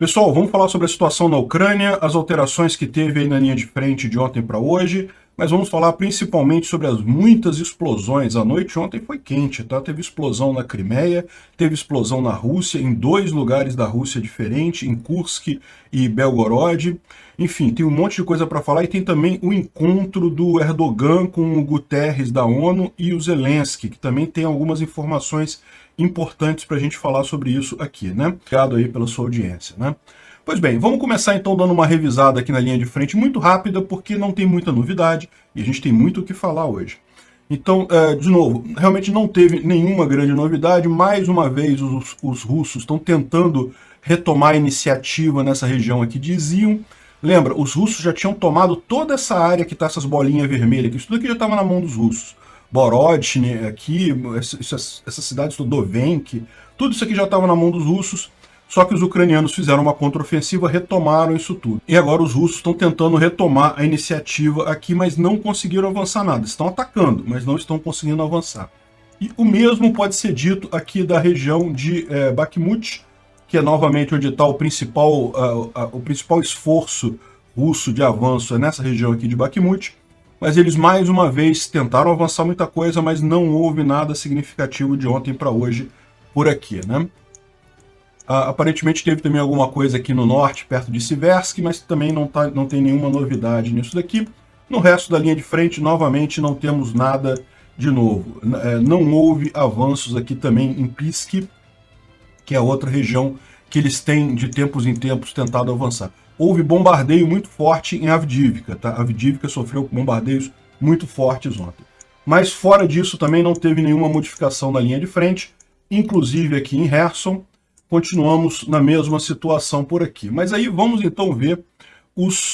Pessoal, vamos falar sobre a situação na Ucrânia, as alterações que teve aí na linha de frente de ontem para hoje, mas vamos falar principalmente sobre as muitas explosões. A noite ontem foi quente, tá? Teve explosão na Crimeia, teve explosão na Rússia, em dois lugares da Rússia diferentes, em Kursk e Belgorod. Enfim, tem um monte de coisa para falar e tem também o encontro do Erdogan com o Guterres da ONU e o Zelensky, que também tem algumas informações importantes para a gente falar sobre isso aqui, né? Obrigado aí pela sua audiência, né? Pois bem, vamos começar então dando uma revisada aqui na linha de frente muito rápida, porque não tem muita novidade e a gente tem muito o que falar hoje. Então, de novo, realmente não teve nenhuma grande novidade. Mais uma vez, os russos estão tentando retomar a iniciativa nessa região aqui de Izium. Lembra, os russos já tinham tomado toda essa área que está essas bolinhas vermelhas, que isso tudo aqui já estava na mão dos russos. Borodchny aqui, essa cidade Dovenk, tudo isso aqui já estava na mão dos russos, só que os ucranianos fizeram uma contraofensiva, retomaram isso tudo. E agora os russos estão tentando retomar a iniciativa aqui, mas não conseguiram avançar nada. Estão atacando, mas não estão conseguindo avançar. E o mesmo pode ser dito aqui da região de Bakhmut, que é novamente onde está o principal esforço russo de avanço, é nessa região aqui de Bakhmut. Mas eles mais uma vez tentaram avançar muita coisa, mas não houve nada significativo de ontem para hoje por aqui, né? Aparentemente teve também alguma coisa aqui no norte, perto de Siversk, mas também não tem nenhuma novidade nisso daqui. No resto da linha de frente, novamente, não temos nada de novo. Não houve avanços aqui também em Pisk, que é outra região que eles têm de tempos em tempos tentado avançar. Houve bombardeio muito forte em Avdiivka, tá? Avdiivka sofreu bombardeios muito fortes ontem. Mas fora disso também não teve nenhuma modificação na linha de frente, inclusive aqui em Kherson, continuamos na mesma situação por aqui. Mas aí vamos então ver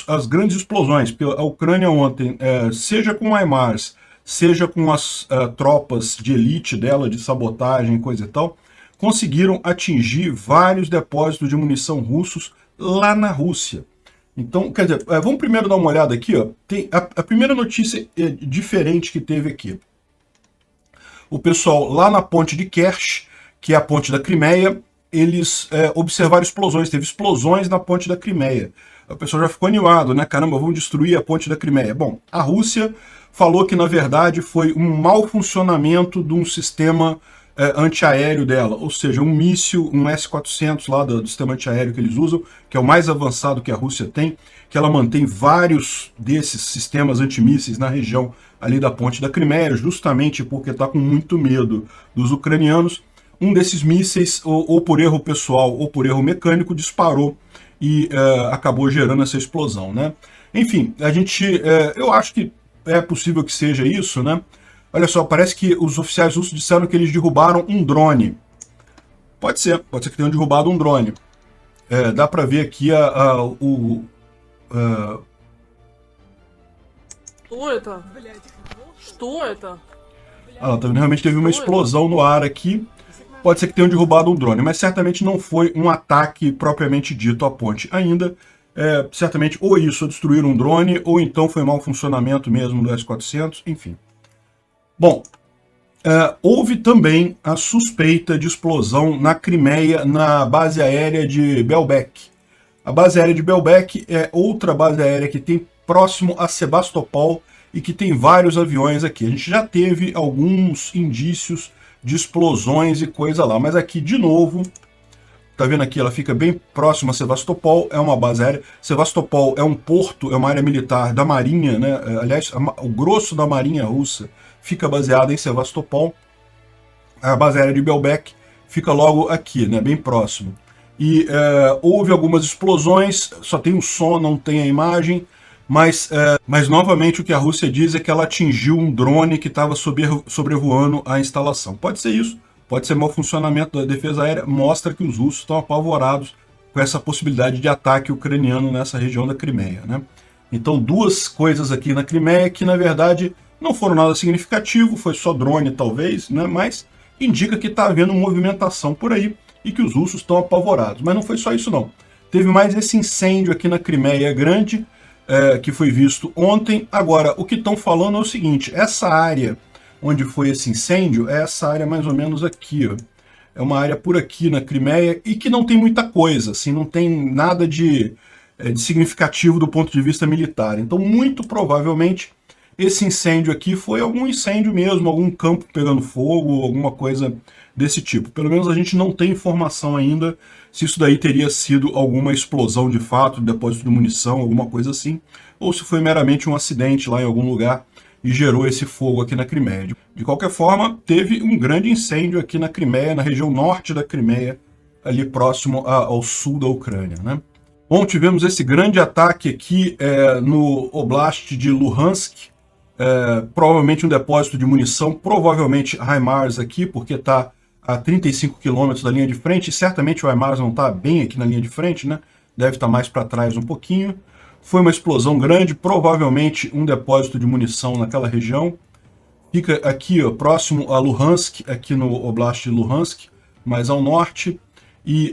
as grandes explosões, porque a Ucrânia ontem, seja com HIMARS, seja com as tropas de elite dela, de sabotagem, coisa e tal, conseguiram atingir vários depósitos de munição russos lá na Rússia. Então, quer dizer, vamos primeiro dar uma olhada aqui, ó. Tem a primeira notícia diferente que teve aqui. O pessoal lá na ponte de Kerch, que é a ponte da Crimeia, eles observaram explosões, teve explosões na ponte da Crimeia. O pessoal já ficou animado, né? Caramba, vamos destruir a ponte da Crimeia. Bom, a Rússia falou que, na verdade, foi um mau funcionamento de um sistema antiaéreo dela, ou seja, um míssil, um S-400 lá do sistema antiaéreo que eles usam, que é o mais avançado que a Rússia tem, que ela mantém vários desses sistemas antimísseis na região ali da ponte da Crimeia, justamente porque está com muito medo dos ucranianos. Um desses mísseis, ou por erro pessoal ou por erro mecânico, disparou e acabou gerando essa explosão, né? Enfim, eu acho que é possível que seja isso, né? Olha só, parece que os oficiais russos disseram que eles derrubaram um drone. Pode ser que tenham derrubado um drone. Dá para ver aqui Что это? Что это? Realmente teve uma explosão no ar aqui. Pode ser que tenham derrubado um drone, mas certamente não foi um ataque propriamente dito à ponte ainda. Certamente ou isso, ou destruíram um drone, ou então foi mau funcionamento mesmo do S-400, enfim. Bom, houve também a suspeita de explosão na Crimeia, na base aérea de Belbek. A base aérea de Belbek é outra base aérea que tem próximo a Sebastopol e que tem vários aviões aqui. A gente já teve alguns indícios de explosões e coisa lá, mas aqui de novo, tá vendo aqui, ela fica bem próxima a Sebastopol, é uma base aérea. Sebastopol é um porto, é uma área militar da Marinha, né? Aliás, o grosso da Marinha russa fica baseada em Sebastopol. A base aérea de Belbek fica logo aqui, né, bem próximo. E houve algumas explosões, só tem o som, não tem a imagem, mas novamente o que a Rússia diz é que ela atingiu um drone que estava sobrevoando a instalação. Pode ser isso, pode ser mau funcionamento da defesa aérea, mostra que os russos estão apavorados com essa possibilidade de ataque ucraniano nessa região da Crimeia, né? Então, duas coisas aqui na Crimeia que, na verdade, não foram nada significativo, foi só drone talvez, né? Mas indica que está havendo movimentação por aí e que os russos estão apavorados. Mas não foi só isso não. Teve mais esse incêndio aqui na Crimeia grande, que foi visto ontem. Agora, o que estão falando é o seguinte, essa área onde foi esse incêndio é essa área mais ou menos aqui, ó. é uma área por aqui na Crimeia e que não tem muita coisa, assim, não tem nada de significativo do ponto de vista militar. Então, muito provavelmente, esse incêndio aqui foi algum incêndio mesmo, algum campo pegando fogo, alguma coisa desse tipo. Pelo menos a gente não tem informação ainda se isso daí teria sido alguma explosão de fato, depósito de munição, alguma coisa assim, ou se foi meramente um acidente lá em algum lugar e gerou esse fogo aqui na Crimeia. De qualquer forma, teve um grande incêndio aqui na Crimeia, na região norte da Crimeia, ali próximo ao sul da Ucrânia, né? Bom, tivemos esse grande ataque aqui no Oblast de Luhansk, provavelmente um depósito de munição, provavelmente HIMARS aqui, porque está a 35 km da linha de frente, e certamente o HIMARS não está bem aqui na linha de frente, né? Deve estar mais para trás um pouquinho. Foi uma explosão grande, provavelmente um depósito de munição naquela região. Fica aqui, ó, próximo a Luhansk, aqui no Oblast de Luhansk, mais ao norte. E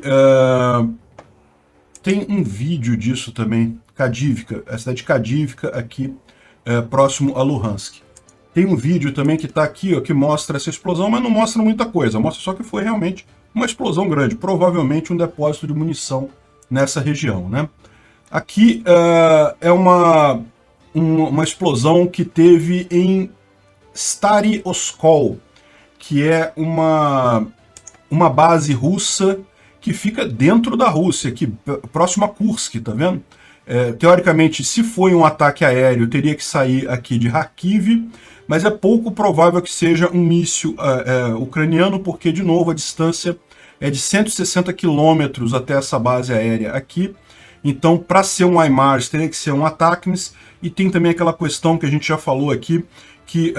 tem um vídeo disso também, Kadivka, a cidade de Kadivka, aqui próximo a Luhansk. Tem um vídeo também que está aqui, ó, que mostra essa explosão, mas não mostra muita coisa, mostra só que foi realmente uma explosão grande, provavelmente um depósito de munição nessa região, né? Aqui é uma explosão que teve em Stary Oskol, que é uma base russa que fica dentro da Rússia, aqui próximo a Kursk, tá vendo? Teoricamente, se foi um ataque aéreo, teria que sair aqui de Kharkiv, mas é pouco provável que seja um míssil ucraniano, porque, de novo, a distância é de 160 quilômetros até essa base aérea aqui. Então, para ser um HIMARS, teria que ser um ATACMS, e tem também aquela questão que a gente já falou aqui, que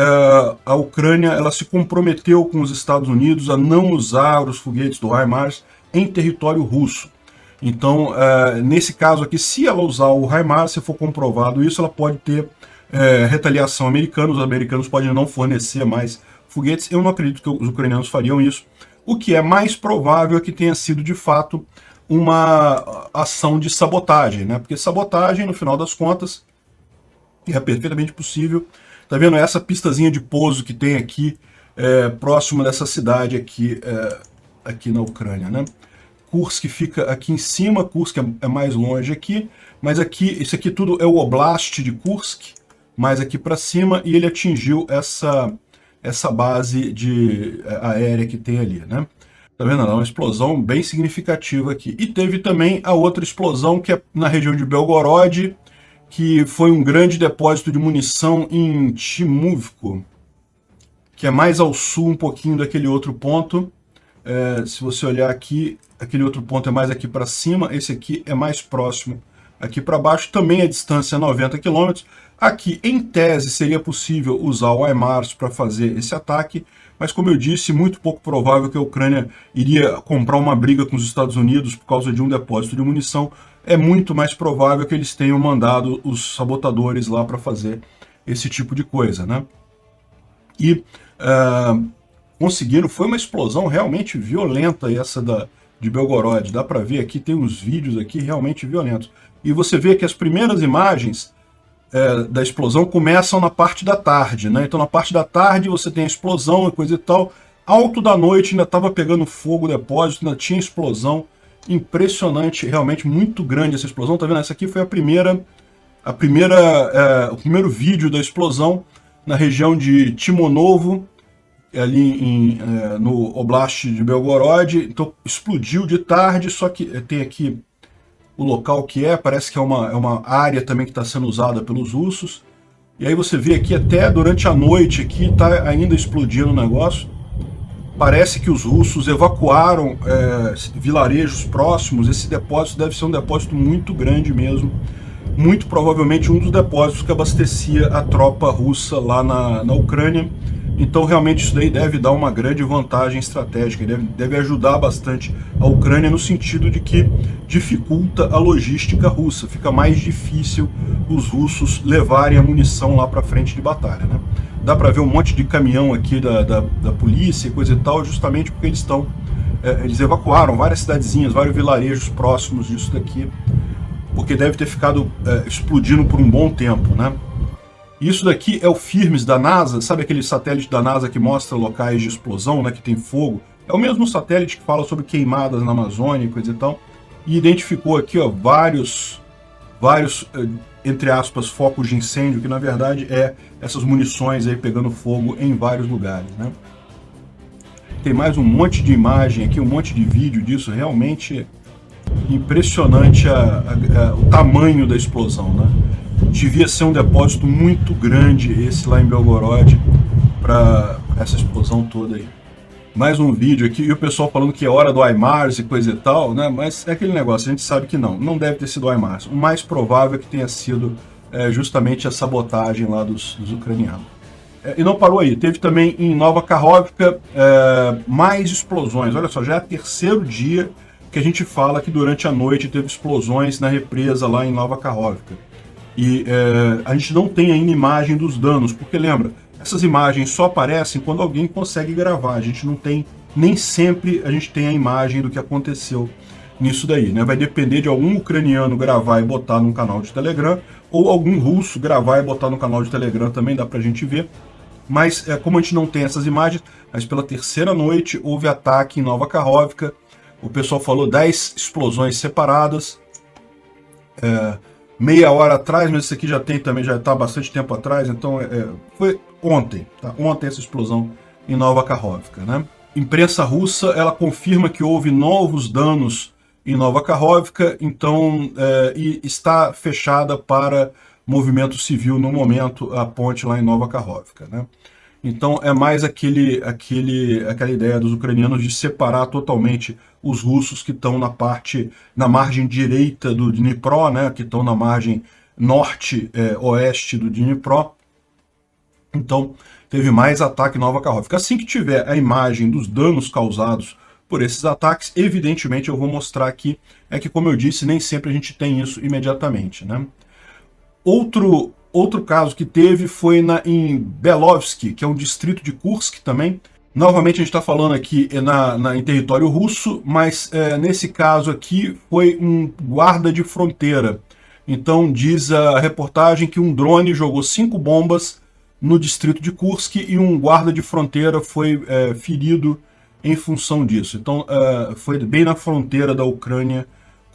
a Ucrânia ela se comprometeu com os Estados Unidos a não usar os foguetes do HIMARS em território russo. Então, nesse caso aqui, se ela usar o HIMARS, se for comprovado isso, ela pode ter retaliação americana. Os americanos podem não fornecer mais foguetes. Eu não acredito que os ucranianos fariam isso. O que é mais provável é que tenha sido, de fato, uma ação de sabotagem, né? Porque sabotagem, no final das contas, é perfeitamente possível. Tá vendo essa pistazinha de pouso que tem aqui, próximo dessa cidade aqui, aqui na Ucrânia, né? Kursk fica aqui em cima, Kursk é mais longe aqui, mas aqui, isso aqui tudo é o Oblast de Kursk, mais aqui para cima, e ele atingiu essa base aérea que tem ali, né? Tá vendo? É uma explosão bem significativa aqui. E teve também a outra explosão, que é na região de Belgorod, que foi um grande depósito de munição em Timuvko, que é mais ao sul um pouquinho daquele outro ponto. Se você olhar aqui, aquele outro ponto é mais aqui para cima, esse aqui é mais próximo aqui para baixo, também a distância é 90 km. Aqui, em tese, seria possível usar o HIMARS para fazer esse ataque, mas como eu disse, muito pouco provável que a Ucrânia iria comprar uma briga com os Estados Unidos por causa de um depósito de munição. É muito mais provável que eles tenham mandado os sabotadores lá para fazer esse tipo de coisa, né? E conseguiram, foi uma explosão realmente violenta essa de Belgorod, dá para ver aqui, tem uns vídeos aqui realmente violentos. E você vê que as primeiras imagens da explosão começam na parte da tarde, né? Então na parte da tarde você tem a explosão e coisa e tal, alto da noite ainda estava pegando fogo o depósito, ainda tinha explosão, impressionante, realmente muito grande essa explosão, tá vendo? Essa aqui foi o primeiro vídeo da explosão na região de Timonovo, ali no Oblast de Belgorod. Então explodiu de tarde, só que tem aqui o local que parece que é uma área também que está sendo usada pelos russos. E aí você vê aqui até durante a noite aqui está ainda explodindo o negócio. Parece que os russos evacuaram vilarejos próximos. Esse depósito deve ser um depósito muito grande mesmo. Muito provavelmente um dos depósitos que abastecia a tropa russa lá na Ucrânia. Então realmente isso daí deve dar uma grande vantagem estratégica, deve ajudar bastante a Ucrânia no sentido de que dificulta a logística russa, fica mais difícil os russos levarem a munição lá para frente de batalha, né? Dá para ver um monte de caminhão aqui da polícia e coisa e tal, justamente porque eles evacuaram várias cidadezinhas, vários vilarejos próximos disso daqui, porque deve ter ficado explodindo por um bom tempo, né? Isso daqui é o FIRMS da NASA, sabe aquele satélite da NASA que mostra locais de explosão, né, que tem fogo, É o mesmo satélite que fala sobre queimadas na Amazônia e coisa e tal, e identificou aqui, ó, vários, entre aspas, focos de incêndio, que na verdade é essas munições aí pegando fogo em vários lugares, né? Tem mais um monte de imagem aqui, um monte de vídeo disso, realmente impressionante o tamanho da explosão, né? Devia ser um depósito muito grande esse lá em Belgorod para essa explosão toda aí. Mais um vídeo aqui, e o pessoal falando que é hora do HIMARS e coisa e tal, né? Mas é aquele negócio, a gente sabe que não deve ter sido o HIMARS. O mais provável é que tenha sido justamente a sabotagem lá dos ucranianos. E não parou aí, teve também em Nova Kakhovka mais explosões. Olha só, já é o terceiro dia que a gente fala que durante a noite teve explosões na represa lá em Nova Kakhovka. E a gente não tem ainda imagem dos danos, porque lembra, essas imagens só aparecem quando alguém consegue gravar. A gente não tem, nem sempre a gente tem a imagem do que aconteceu nisso daí, né? Vai depender de algum ucraniano gravar e botar num canal de Telegram, ou algum russo gravar e botar no canal de Telegram também, dá pra gente ver. Mas como a gente não tem essas imagens, mas pela terceira noite houve ataque em Nova Kakhovka. O pessoal falou 10 explosões separadas. Meia hora atrás, mas isso aqui já está há bastante tempo atrás, então foi ontem, tá? Ontem essa explosão em Nova Kakhovka, né? Imprensa russa, ela confirma que houve novos danos em Nova Kakhovka, então e está fechada para movimento civil no momento, a ponte lá em Nova Kakhovka, né? Então é mais aquela ideia dos ucranianos de separar totalmente os russos que estão na margem direita do Dnipro, né, que estão na margem norte-oeste do Dnipro. Então teve mais ataque em Nova Kakhovka. Assim que tiver a imagem dos danos causados por esses ataques, evidentemente eu vou mostrar aqui, que como eu disse, nem sempre a gente tem isso imediatamente, né? Outro caso que teve foi em Belovsky, que é um distrito de Kursk também. Novamente a gente está falando aqui em território russo, mas nesse caso aqui foi um guarda de fronteira. Então diz a reportagem que um drone jogou 5 bombas no distrito de Kursk e um guarda de fronteira foi ferido em função disso. Então foi bem na fronteira da Ucrânia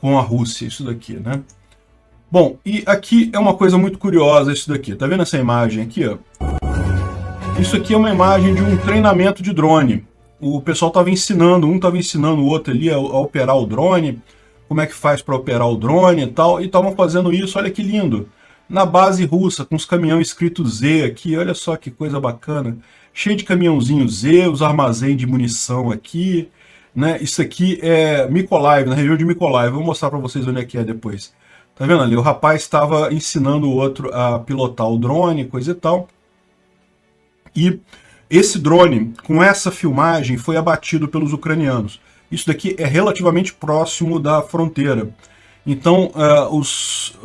com a Rússia, isso daqui, né? Bom, e aqui é uma coisa muito curiosa isso daqui. Tá vendo essa imagem aqui, ó? Isso aqui é uma imagem de um treinamento de drone. O pessoal estava ensinando, um estava ensinando o outro ali a operar o drone, como é que faz para operar o drone e tal, e estavam fazendo isso, olha que lindo, na base russa, com os caminhões escritos Z aqui, olha só que coisa bacana, cheio de caminhãozinho Z, os armazéns de munição aqui, né? Isso aqui é Mykolaiv, na região de Mykolaiv, vou mostrar para vocês onde é que é depois. Tá vendo ali? O rapaz estava ensinando o outro a pilotar o drone, coisa e tal. E esse drone, com essa filmagem, foi abatido pelos ucranianos. Isso daqui é relativamente próximo da fronteira. Então, os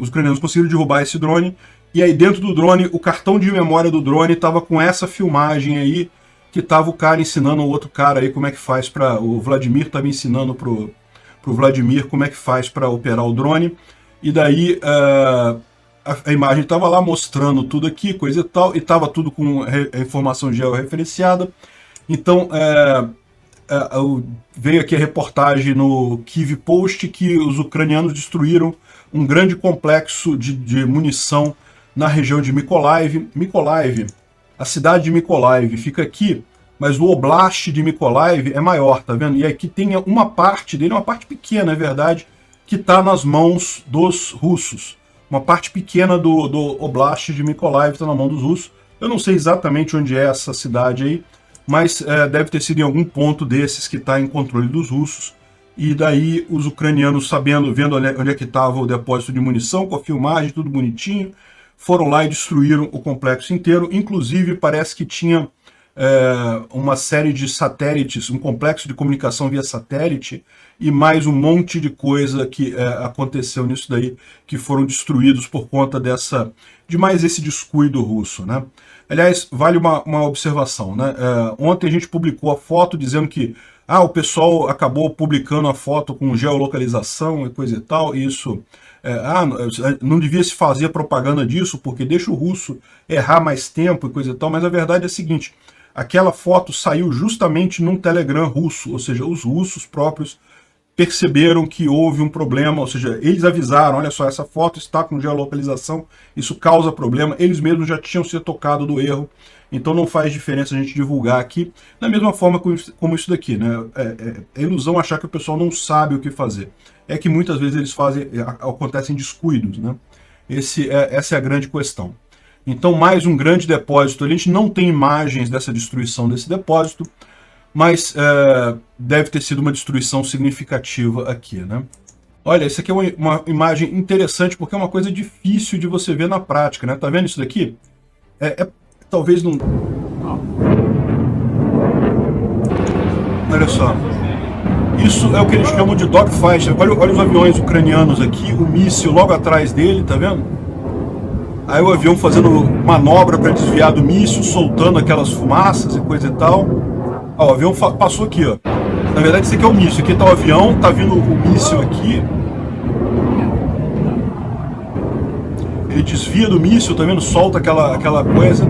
ucranianos conseguiram derrubar esse drone. E aí dentro do drone, o cartão de memória do drone estava com essa filmagem aí, que estava o cara ensinando o outro cara aí como é que faz para... O Vladimir estava ensinando pro Vladimir como é que faz para operar o drone, e daí a imagem estava lá mostrando tudo aqui, coisa e tal, e estava tudo com a informação georreferenciada. Então veio aqui a reportagem no Kyiv Post que os ucranianos destruíram um grande complexo de munição na região de Mykolaiv. A cidade de Mykolaiv fica aqui, mas o Oblast de Mykolaiv é maior, tá vendo? E aqui tem uma parte dele, uma parte pequena, é verdade, que está nas mãos dos russos. Uma parte pequena do Oblast de Mykolaiv está na mão dos russos. Eu não sei exatamente onde é essa cidade aí, mas deve ter sido em algum ponto desses que está em controle dos russos. E daí os ucranianos, vendo onde é que estava o depósito de munição, com a filmagem, tudo bonitinho, foram lá e destruíram o complexo inteiro. Inclusive parece que tinha uma série de satélites, um complexo de comunicação via satélite e mais um monte de coisa que aconteceu nisso daí, que foram destruídos por conta de mais esse descuido russo, né? Aliás, vale uma observação, né? Ontem a gente publicou a foto dizendo que o pessoal acabou publicando a foto com geolocalização e coisa e tal, e isso... não devia se fazer propaganda disso, porque deixa o russo errar mais tempo e coisa e tal, mas a verdade é a seguinte: aquela foto saiu justamente num Telegram russo, ou seja, os russos próprios perceberam que houve um problema, ou seja, eles avisaram, olha só, essa foto está com geolocalização, isso causa problema, eles mesmos já tinham se tocado do erro, então não faz diferença a gente divulgar aqui, da mesma forma como isso daqui, né? É ilusão achar que o pessoal não sabe o que fazer, é que muitas vezes eles acontecem descuidos, né? Essa é a grande questão. Então, mais um grande depósito, a gente não tem imagens dessa destruição desse depósito, mas deve ter sido uma destruição significativa aqui, né? Olha, isso aqui é uma imagem interessante, porque é uma coisa difícil de você ver na prática, né? Tá vendo isso daqui? Talvez não... Olha só. Isso é o que eles chamam de dogfight. Olha os aviões ucranianos aqui, o míssil logo atrás dele, tá vendo? Aí o avião fazendo manobra para desviar do míssil, soltando aquelas fumaças e coisa e tal. Ó, o avião passou aqui, ó. Na verdade, esse aqui é o míssil. Aqui tá o avião, tá vindo o míssil aqui. Ele desvia do míssil, tá vendo? Solta aquela coisa.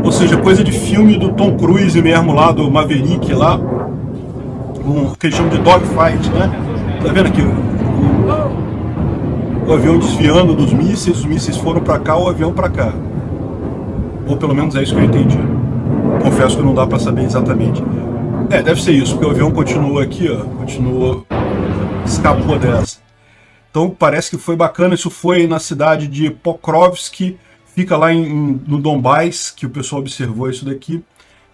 Ou seja, coisa de filme do Tom Cruise mesmo lá, do Maverick lá. O que eles chamam de dogfight, né? Tá vendo aqui? O avião desviando dos mísseis, os mísseis foram para cá, o avião para cá. Ou pelo menos é isso que eu entendi. Confesso que não dá para saber exatamente. Deve ser isso, porque o avião continua aqui, ó. Escapou dessa. Então parece que foi bacana. Isso foi na cidade de Pokrovsk, fica lá no Donbás, que o pessoal observou isso daqui.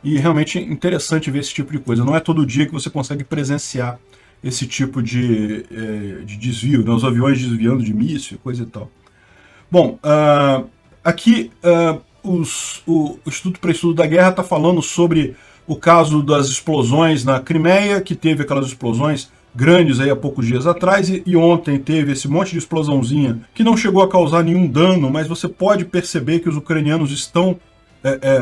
E realmente é interessante ver esse tipo de coisa. Não é todo dia que você consegue presenciar esse tipo de desvio, né? Os aviões desviando de míssil, coisa e tal. Bom, aqui o Instituto para Estudo da Guerra está falando sobre o caso das explosões na Crimeia, que teve aquelas explosões grandes aí há poucos dias atrás, e ontem teve esse monte de explosãozinha que não chegou a causar nenhum dano, mas você pode perceber que os ucranianos estão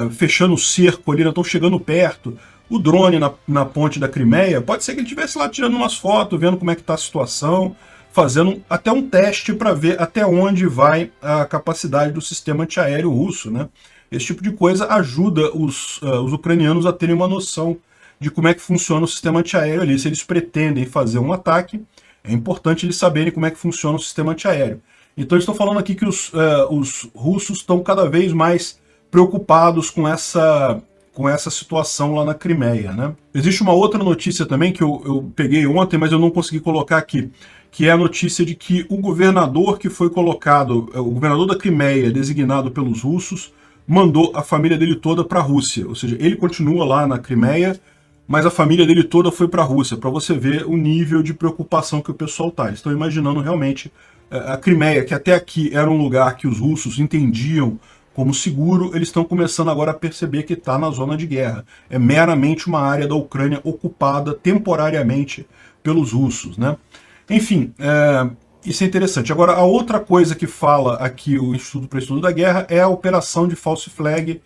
fechando o cerco ali, estão chegando perto. O drone na ponte da Crimeia, pode ser que ele estivesse lá tirando umas fotos, vendo como é que está a situação, fazendo até um teste para ver até onde vai a capacidade do sistema antiaéreo russo, né? Esse tipo de coisa ajuda os ucranianos a terem uma noção de como é que funciona o sistema antiaéreo ali. Se eles pretendem fazer um ataque, é importante eles saberem como é que funciona o sistema antiaéreo. Então eles estão falando aqui que os russos estão cada vez mais preocupados com essa situação lá na Crimeia, né? Existe uma outra notícia também que eu peguei ontem, mas eu não consegui colocar aqui, que é a notícia de que o governador que foi colocado, o governador da Crimeia, designado pelos russos, mandou a família dele toda para a Rússia. Ou seja, ele continua lá na Crimeia, mas a família dele toda foi para a Rússia, para você ver o nível de preocupação que o pessoal está. Eles estão imaginando realmente a Crimeia, que até aqui era um lugar que os russos entendiam como seguro, eles estão começando agora a perceber que está na zona de guerra. É meramente uma área da Ucrânia ocupada temporariamente pelos russos, né? Enfim, isso é interessante. Agora, a outra coisa que fala aqui o Instituto para Estudo da Guerra é a operação de false flag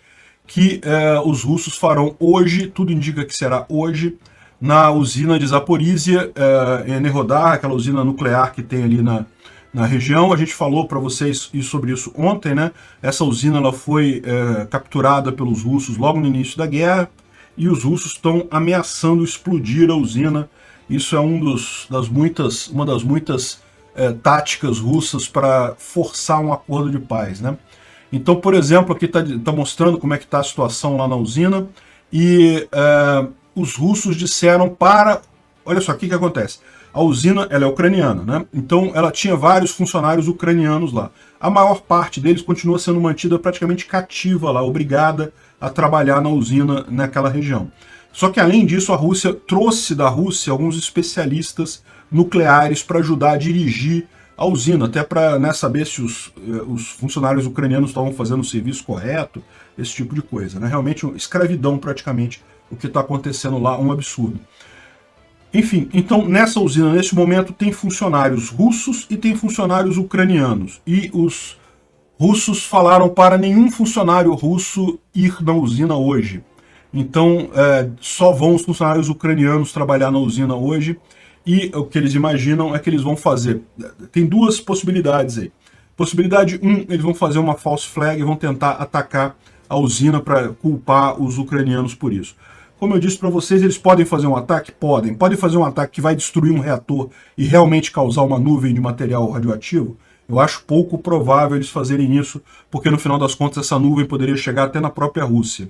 que os russos farão hoje, tudo indica que será hoje, na usina de Zaporizhia, em Enerhodar, aquela usina nuclear que tem ali na região. A gente falou para vocês sobre isso ontem, né? Essa usina ela foi capturada pelos russos logo no início da guerra, e os russos estão ameaçando explodir a usina. Isso é uma das muitas táticas russas para forçar um acordo de paz, né? Então, por exemplo, aqui está mostrando como é que está a situação lá na usina, e os russos disseram para... Olha só, o que acontece? A usina ela é ucraniana, né? Então ela tinha vários funcionários ucranianos lá. A maior parte deles continua sendo mantida praticamente cativa lá, obrigada a trabalhar na usina naquela região. Só que além disso, a Rússia trouxe da Rússia alguns especialistas nucleares para ajudar a dirigir a usina, até para saber se os funcionários ucranianos estavam fazendo o serviço correto, esse tipo de coisa, né? Realmente escravidão praticamente o que está acontecendo lá, um absurdo. Enfim, então nessa usina, nesse momento, tem funcionários russos e tem funcionários ucranianos. E os russos falaram para nenhum funcionário russo ir na usina hoje. Então só vão os funcionários ucranianos trabalhar na usina hoje. E o que eles imaginam é que eles vão fazer... Tem duas possibilidades aí. Possibilidade 1, eles vão fazer uma false flag e vão tentar atacar a usina para culpar os ucranianos por isso. Como eu disse para vocês, eles podem fazer um ataque? Podem. Podem fazer um ataque que vai destruir um reator e realmente causar uma nuvem de material radioativo? Eu acho pouco provável eles fazerem isso, porque no final das contas essa nuvem poderia chegar até na própria Rússia.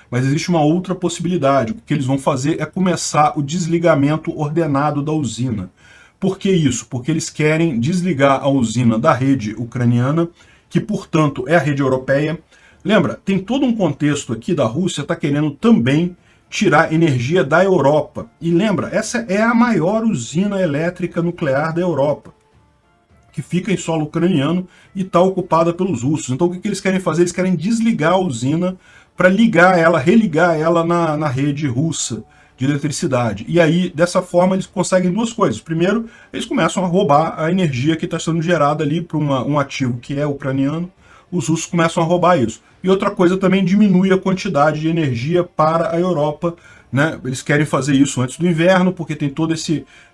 Mas existe uma outra possibilidade. O que eles vão fazer é começar o desligamento ordenado da usina. Por que isso? Porque eles querem desligar a usina da rede ucraniana, que portanto é a rede europeia. Lembra, tem todo um contexto aqui da Rússia está querendo também tirar energia da Europa. E lembra, essa é a maior usina elétrica nuclear da Europa, que fica em solo ucraniano e está ocupada pelos russos. Então o que eles querem fazer? Eles querem desligar a usina para ligar ela, religar ela na rede russa de eletricidade. E aí, dessa forma, eles conseguem duas coisas. Primeiro, eles começam a roubar a energia que está sendo gerada ali para um ativo que é ucraniano. Os russos começam a roubar isso. E outra coisa também diminui a quantidade de energia para a Europa, né? Eles querem fazer isso antes do inverno, porque tem toda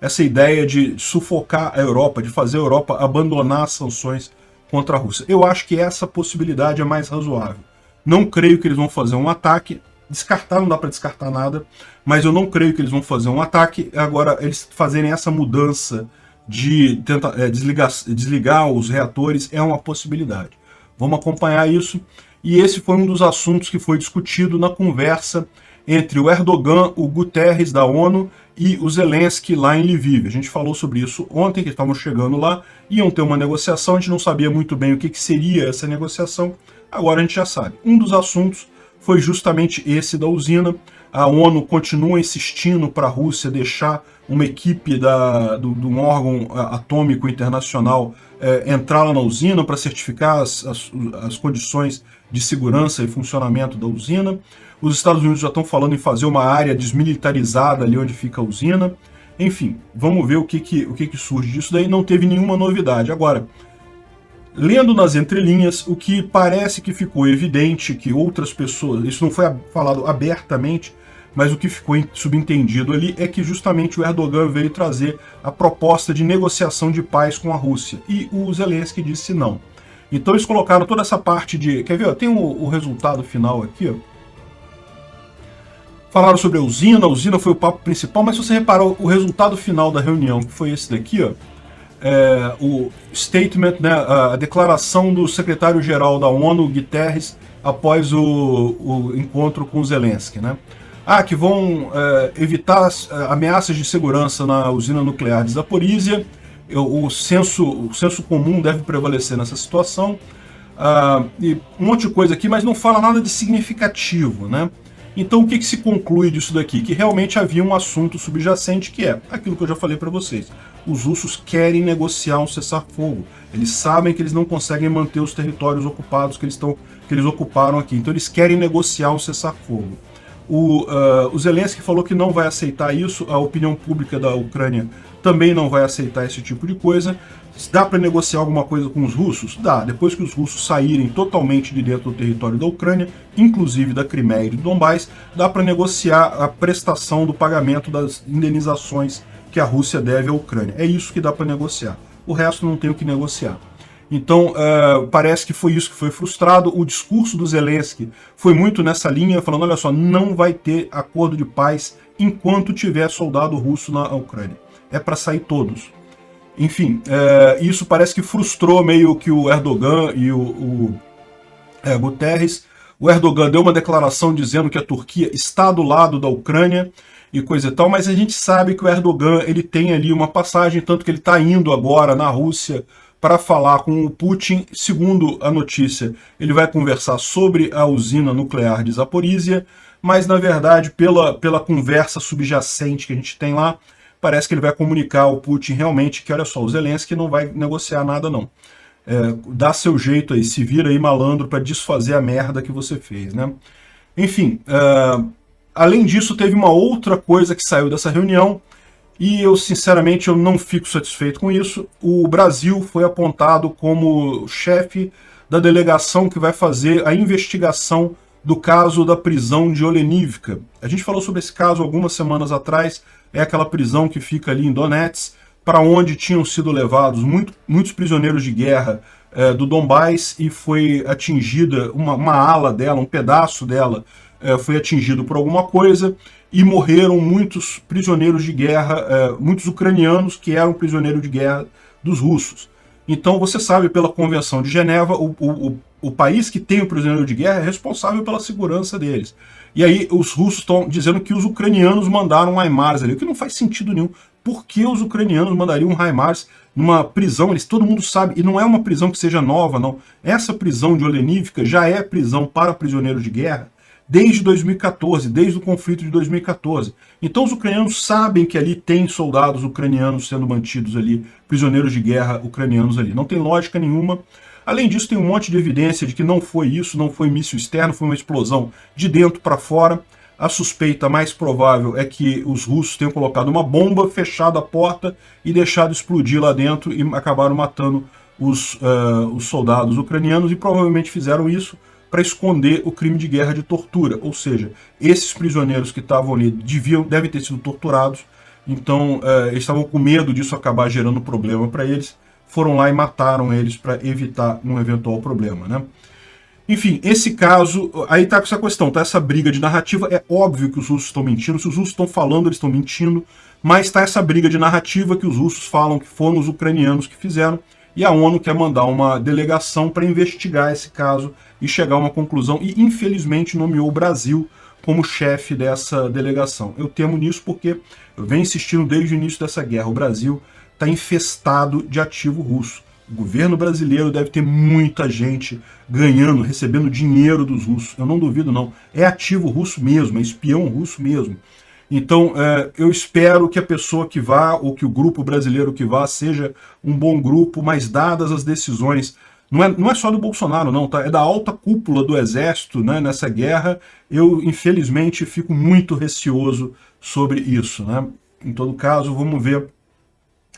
essa ideia de sufocar a Europa, de fazer a Europa abandonar as sanções contra a Rússia. Eu acho que essa possibilidade é mais razoável. Não creio que eles vão fazer um ataque. Descartar não dá para descartar nada, mas eu não creio que eles vão fazer um ataque. Agora, eles fazerem essa mudança de tentar desligar os reatores é uma possibilidade. Vamos acompanhar isso. E esse foi um dos assuntos que foi discutido na conversa entre o Erdogan, o Guterres da ONU e o Zelensky lá em Lviv. A gente falou sobre isso ontem, que estavam chegando lá, iam ter uma negociação, a gente não sabia muito bem o que seria essa negociação, agora a gente já sabe. Um dos assuntos foi justamente esse da usina. A ONU continua insistindo para a Rússia deixar uma equipe de um órgão atômico internacional entrar lá na usina para certificar as condições de segurança e funcionamento da usina. Os Estados Unidos já estão falando em fazer uma área desmilitarizada ali onde fica a usina. Enfim, vamos ver o que surge disso daí. Não teve nenhuma novidade. Agora, lendo nas entrelinhas, o que parece que ficou evidente que outras pessoas, isso não foi falado abertamente, mas o que ficou subentendido ali é que justamente o Erdogan veio trazer a proposta de negociação de paz com a Rússia. E o Zelensky disse não. Então eles colocaram toda essa parte de... Quer ver? Tem o resultado final aqui, ó. Falaram sobre a usina foi o papo principal, mas se você reparar o resultado final da reunião, que foi esse daqui, ó, o statement, né, a declaração do secretário-geral da ONU, Guterres, após o encontro com o Zelensky, né? Que vão evitar ameaças de segurança na usina nuclear de Zaporizhia. O senso comum deve prevalecer nessa situação. E um monte de coisa aqui, mas não fala nada de significativo, né? Então o que se conclui disso daqui? Que realmente havia um assunto subjacente, que é aquilo que eu já falei para vocês. Os russos querem negociar um cessar-fogo. Eles sabem que eles não conseguem manter os territórios ocupados que eles ocuparam aqui. Então eles querem negociar um cessar-fogo. O Zelensky falou que não vai aceitar isso. A opinião pública da Ucrânia também não vai aceitar esse tipo de coisa. Dá para negociar alguma coisa com os russos? Dá. Depois que os russos saírem totalmente de dentro do território da Ucrânia, inclusive da Crimeia e do Donbás, dá para negociar a prestação do pagamento das indenizações que a Rússia deve à Ucrânia. É isso que dá para negociar. O resto não tem o que negociar. Então, parece que foi isso que foi frustrado. O discurso do Zelensky foi muito nessa linha, falando, olha só, não vai ter acordo de paz enquanto tiver soldado russo na Ucrânia. É para sair todos. Enfim, isso parece que frustrou meio que o Erdogan e o Guterres. O Erdogan deu uma declaração dizendo que a Turquia está do lado da Ucrânia e coisa e tal, mas a gente sabe que o Erdogan ele tem ali uma passagem, tanto que ele está indo agora na Rússia para falar com o Putin. Segundo a notícia, ele vai conversar sobre a usina nuclear de Zaporizhia, mas na verdade, pela conversa subjacente que a gente tem lá, parece que ele vai comunicar ao Putin realmente que, olha só, o Zelensky não vai negociar nada não. Dá seu jeito aí, se vira aí malandro para desfazer a merda que você fez, né? Enfim, além disso, teve uma outra coisa que saiu dessa reunião, e eu, sinceramente, eu não fico satisfeito com isso. O Brasil foi apontado como chefe da delegação que vai fazer a investigação do caso da prisão de Olenivka. A gente falou sobre esse caso algumas semanas atrás. É aquela prisão que fica ali em Donetsk, para onde tinham sido levados muitos prisioneiros de guerra do Donbás, e foi atingida uma ala dela, um pedaço dela foi atingido por alguma coisa, e morreram muitos prisioneiros de guerra, muitos ucranianos que eram prisioneiros de guerra dos russos. Então você sabe, pela Convenção de Geneva, o país que tem o prisioneiro de guerra é responsável pela segurança deles. E aí os russos estão dizendo que os ucranianos mandaram um HIMARS ali, o que não faz sentido nenhum. Por que os ucranianos mandariam um HIMARS numa prisão? Todo mundo sabe, e não é uma prisão que seja nova, não. Essa prisão de Olenivka já é prisão para prisioneiros de guerra desde 2014, desde o conflito de 2014. Então os ucranianos sabem que ali tem soldados ucranianos sendo mantidos ali, prisioneiros de guerra ucranianos ali. Não tem lógica nenhuma. Além disso, tem um monte de evidência de que não foi isso, não foi míssil externo, foi uma explosão de dentro para fora. A suspeita mais provável é que os russos tenham colocado uma bomba, fechado a porta e deixado explodir lá dentro, e acabaram matando os soldados ucranianos, e provavelmente fizeram isso para esconder o crime de guerra de tortura. Ou seja, esses prisioneiros que estavam ali devem ter sido torturados, então eles estavam com medo disso acabar gerando problema para eles, foram lá e mataram eles para evitar um eventual problema, né? Enfim, esse caso, aí tá com essa questão, tá essa briga de narrativa. É óbvio que os russos estão mentindo, se os russos estão falando, eles estão mentindo, mas tá essa briga de narrativa que os russos falam que foram os ucranianos que fizeram, e a ONU quer mandar uma delegação para investigar esse caso e chegar a uma conclusão, e infelizmente nomeou o Brasil como chefe dessa delegação. Eu temo nisso porque eu venho insistindo desde o início dessa guerra. O Brasil está infestado de ativo russo. O governo brasileiro deve ter muita gente ganhando, recebendo dinheiro dos russos. Eu não duvido, não. É ativo russo mesmo, é espião russo mesmo. Então, eu espero que a pessoa que vá, ou que o grupo brasileiro que vá, seja um bom grupo, mas dadas as decisões, não é só do Bolsonaro, não, tá? É da alta cúpula do Exército, né, nessa guerra. Eu, infelizmente, fico muito receoso sobre isso, né? Em todo caso, vamos ver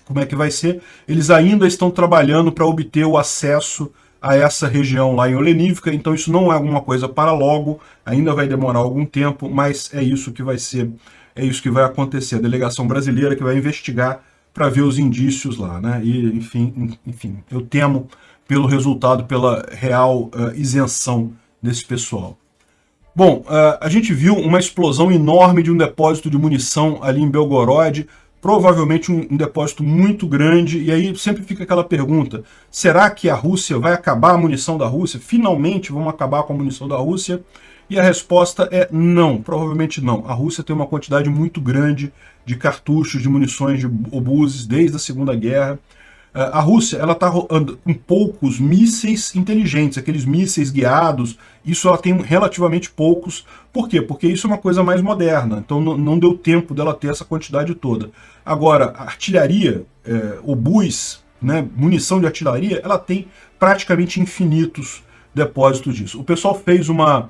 como é que vai ser. Eles ainda estão trabalhando para obter o acesso a essa região lá em Olenivka, então isso não é alguma coisa para logo, ainda vai demorar algum tempo, mas é isso que vai ser, é isso que vai acontecer. A delegação brasileira que vai investigar para ver os indícios lá, né? E, enfim, eu temo pelo resultado, pela real isenção desse pessoal. Bom, a gente viu uma explosão enorme de um depósito de munição ali em Belgorod, provavelmente um depósito muito grande, e aí sempre fica aquela pergunta, será que a Rússia vai acabar a munição da Rússia? Finalmente vamos acabar com a munição da Rússia? E a resposta é não, provavelmente não. A Rússia tem uma quantidade muito grande de cartuchos, de munições, de obuses desde a Segunda Guerra. A Rússia está com poucos mísseis inteligentes, aqueles mísseis guiados, isso ela tem relativamente poucos. Por quê? Porque isso é uma coisa mais moderna, então não deu tempo dela ter essa quantidade toda. Agora, a artilharia, obus, né, munição de artilharia, ela tem praticamente infinitos depósitos disso. O pessoal fez uma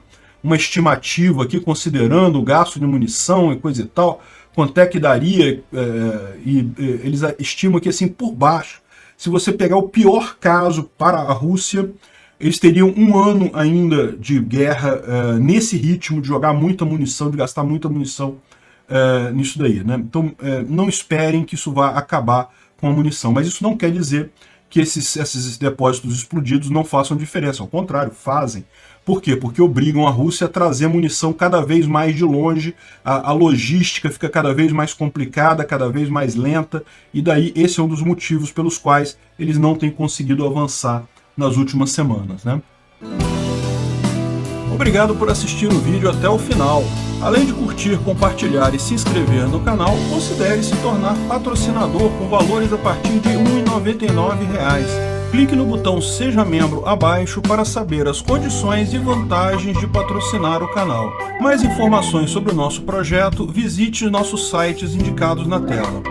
estimativa aqui, considerando o gasto de munição e coisa e tal, quanto é que daria, eles estimam que, assim, por baixo, se você pegar o pior caso para a Rússia, eles teriam um ano ainda de guerra nesse ritmo, de jogar muita munição, de gastar muita munição nisso daí, né? Então, não esperem que isso vá acabar com a munição, mas isso não quer dizer que esses depósitos explodidos não façam diferença, ao contrário, fazem. Por quê? Porque obrigam a Rússia a trazer munição cada vez mais de longe, a logística fica cada vez mais complicada, cada vez mais lenta, e daí esse é um dos motivos pelos quais eles não têm conseguido avançar nas últimas semanas, né? Obrigado por assistir o vídeo até o final. Além de curtir, compartilhar e se inscrever no canal, considere se tornar patrocinador com valores a partir de R$ 1,99. Clique no botão Seja Membro abaixo para saber as condições e vantagens de patrocinar o canal. Mais informações sobre o nosso projeto, visite nossos sites indicados na tela.